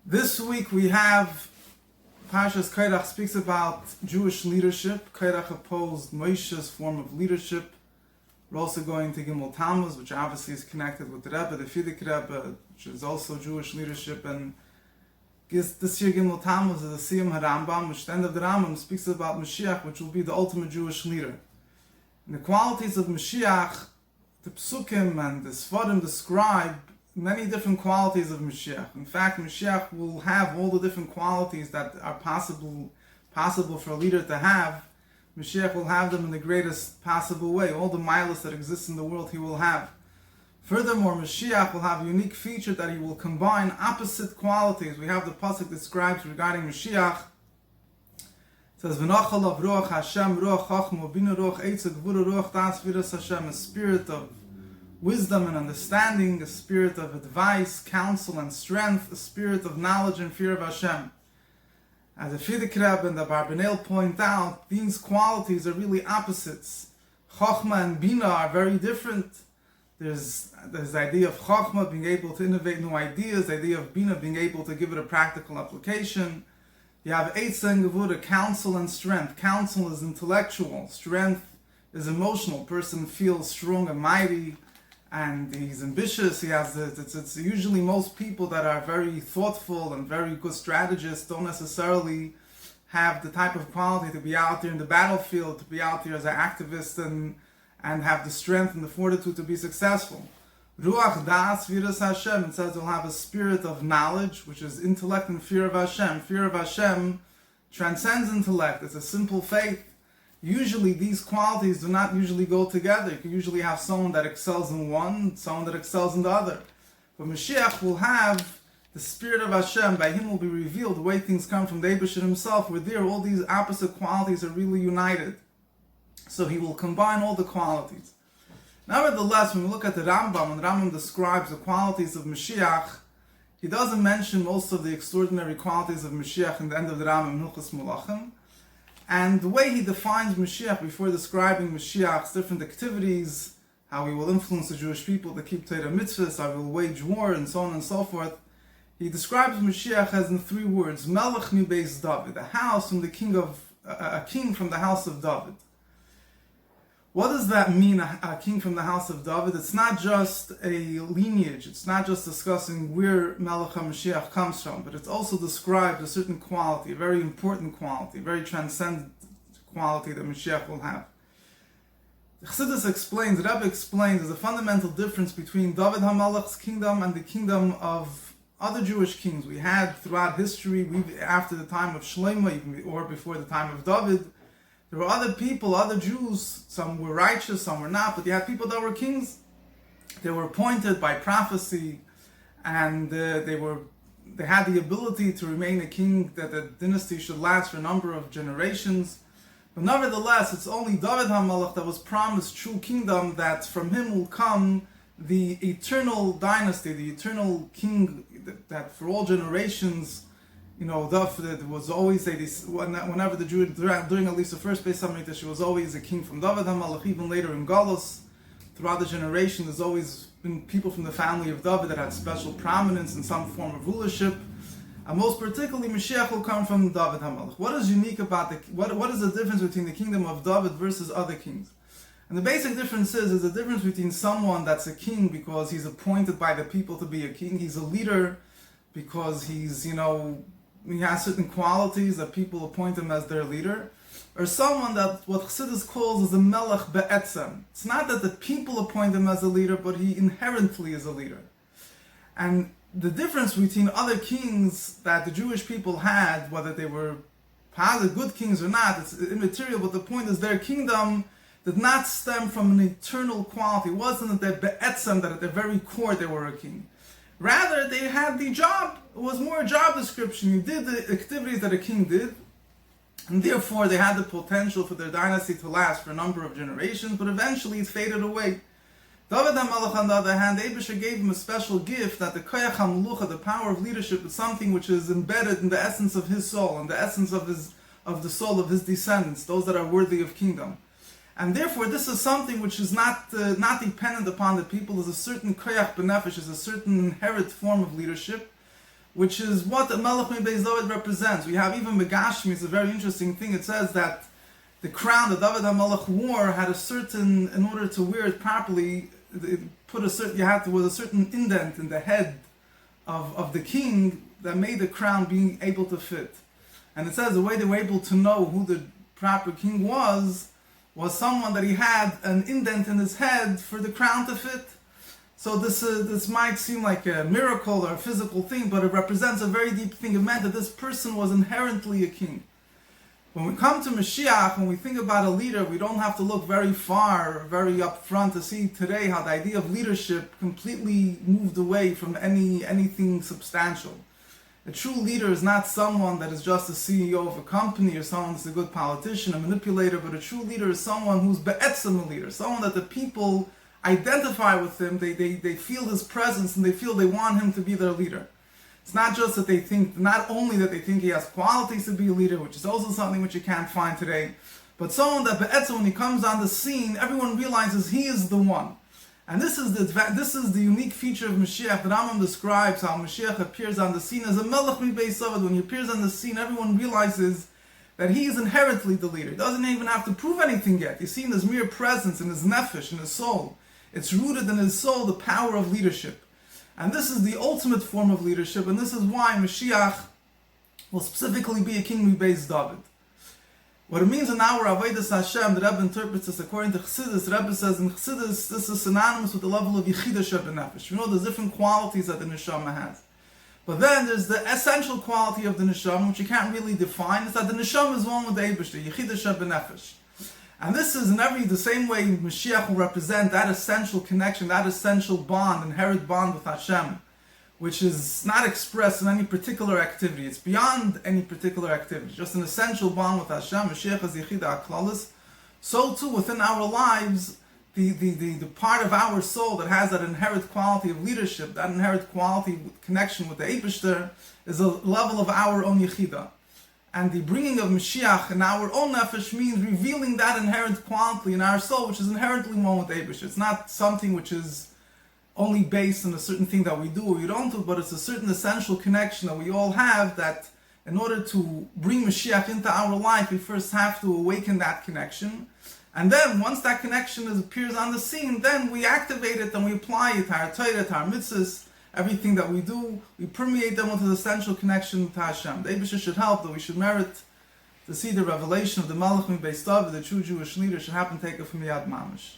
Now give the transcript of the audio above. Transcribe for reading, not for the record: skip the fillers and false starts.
This week we have Parshas Kairach speaks about Jewish leadership. Kairach opposed Moshiach's form of leadership. We're also going to Gimel Tammuz, which obviously is connected with the Rebbe, the Fidik Rebbe, which is also Jewish leadership. And this year Gimel Tammuz is the Siyum HaRambam, which at the end of the Rambam speaks about Moshiach, which will be the ultimate Jewish leader. And the qualities of Moshiach, the Psukim and the Sfarim describe many different qualities of Moshiach. In fact, Moshiach will have all the different qualities that are possible for a leader to have. Moshiach will have them in the greatest possible way. All the milas that exist in the world he will have. Furthermore, Moshiach will have a unique feature that he will combine opposite qualities. We have the pasuk describes regarding Moshiach. It says, "V'nachal of ruach Hashem, ruach chachma, bina ruach eitzah, gvura ruach das viras Hashem," a spirit of wisdom and understanding, a spirit of advice, counsel, and strength, a spirit of knowledge and fear of Hashem. As the Fidik Rebbe and the Barbanel point out, these qualities are really opposites. Chachma and Bina are very different. There's the idea of Chachma being able to innovate new ideas, the idea of Bina being able to give it a practical application. You have Eitzah and Gevura, counsel and strength. Counsel is intellectual, strength is emotional. Person feels strong and mighty, and he's ambitious. It's usually most people that are very thoughtful and very good strategists don't necessarily have the type of quality to be out there in the battlefield, to be out there as an activist and have the strength and the fortitude to be successful. Ruach das viras Hashem, it says they'll have a spirit of knowledge, which is intellect and fear of Hashem. Fear of Hashem transcends intellect. It's a simple faith. Usually these qualities do not usually go together. You can usually have someone that excels in one, someone that excels in the other. But Moshiach will have the spirit of Hashem. By him will be revealed the way things come from the Eibusher himself. Where there, all these opposite qualities are really united. So he will combine all the qualities. Nevertheless, when we look at the Rambam, and the Rambam describes the qualities of Moshiach, he doesn't mention most of the extraordinary qualities of Moshiach in the end of the Rambam, Hilchos Mulachim. And the way he defines Moshiach before describing Moshiach's different activities, how he will influence the Jewish people to keep Torah mitzvahs, how he will wage war, and so on and so forth, he describes Moshiach as in three words: Melech mibeis David, a house from the king from the house of David. What does that mean, a king from the house of David? It's not just a lineage, it's not just discussing where Melech HaMashiach comes from, but it also describes a certain quality, a very important quality, a very transcendent quality that Mashiach will have. The Chassidus explains, the Rebbe explains, there's a fundamental difference between David HaMelech's kingdom and the kingdom of other Jewish kings. We had throughout history, after the time of Shlomo, or before the time of David, there were other people, other Jews, some were righteous, some were not, but you had people that were kings. They were appointed by prophecy, and they had the ability to remain a king, that the dynasty should last for a number of generations. But nevertheless, it's only David HaMelech that was promised true kingdom, that from him will come the eternal dynasty, the eternal king, that for all generations, there was always whenever the Jew, during at least the first Beis Hamikdash, there was always a king from David HaMelech. Even later in Galus, throughout the generation, there's always been people from the family of David that had special prominence in some form of rulership. And most particularly, Mashiach will come from David HaMelech. What is unique about what is the difference between the kingdom of David versus other kings? And the basic difference is the difference between someone that's a king because he's appointed by the people to be a king. He's a leader because he has certain qualities that people appoint him as their leader, or someone that what Chassidus calls is a melech be'etzem. It's not that the people appoint him as a leader, but he inherently is a leader. And the difference between other kings that the Jewish people had, whether they were positive, good kings or not, it's immaterial, but the point is their kingdom did not stem from an eternal quality. It wasn't that be'etzem, that at their very core they were a king. Rather, they had the job. It was more a job description. You did the activities that a king did, and therefore they had the potential for their dynasty to last for a number of generations, but eventually it faded away. David HaMelech, on the other hand, the Eibusher gave him a special gift, that the koyach HaMelucha, the power of leadership, is something which is embedded in the essence of his soul, and the essence of the soul of his descendants, those that are worthy of kingdom. And therefore, this is something which is not dependent upon the people. There's a certain koyach benefesh, is a certain inherent form of leadership, which is what the Melech Beis David represents. We have even Megashmi, it's a very interesting thing. It says that the crown that David HaMelech wore had a certain, in order to wear it properly, you had to, with a certain indent in the head of the king that made the crown being able to fit. And it says the way they were able to know who the proper king was someone that he had an indent in his head for the crown to fit. So this might seem like a miracle or a physical thing, but it represents a very deep thing. It meant that this person was inherently a king. When we come to Moshiach, when we think about a leader, we don't have to look very far, very up front to see today how the idea of leadership completely moved away from anything substantial. A true leader is not someone that is just a CEO of a company or someone that's a good politician, a manipulator, but a true leader is someone who's be'etzem a leader, someone that the people identify with him, they feel his presence and they feel they want him to be their leader. It's not just that they think, not only that they think he has qualities to be a leader, which is also something which you can't find today, but someone that be'etzem, when he comes on the scene, everyone realizes he is the one. And this is the unique feature of Moshiach. The Rambam describes how Moshiach appears on the scene as a Melech Beis David. When he appears on the scene, everyone realizes that he is inherently the leader. He doesn't even have to prove anything yet. You see in his mere presence, in his nefesh, in his soul. It's rooted in his soul, the power of leadership. And this is the ultimate form of leadership, and this is why Moshiach will specifically be a king Beis David. What it means in our Avodas Hashem, the Rebbe interprets this according to Chassidus. The Rebbe says in Chassidus, this is synonymous with the level of Yechidah Shebenefesh. You know, there's different qualities that the Neshama has. But then there's the essential quality of the Neshama, which you can't really define. It's that the Neshama is one with the Eibishter, Yechidah Shebenefesh. And this is the same way Mashiach will represent that essential connection, that essential bond, inherent bond with Hashem, which is not expressed in any particular activity. It's beyond any particular activity. Just an essential bond with Hashem, Mashiach is Yechidah HaKlalis. So too, within our lives, the part of our soul that has that inherent quality of leadership, that inherent quality connection with the Eibishter, is a level of our own Yechidah. And the bringing of Mashiach in our own nefesh means revealing that inherent quality in our soul, which is inherently one with Eibush. It's not something which is only based on a certain thing that we do or we don't do, but it's a certain essential connection that we all have, that in order to bring Mashiach into our life, we first have to awaken that connection. And then, once that connection appears on the scene, then we activate it and we apply it to our Torah, to our mitzvahs. Everything that we do, we permeate them with the essential connection to Hashem. The Eibusher should help, that we should merit to see the revelation of the Melech Beis David, the true Jewish leader, should happen take it from Yad Mamish.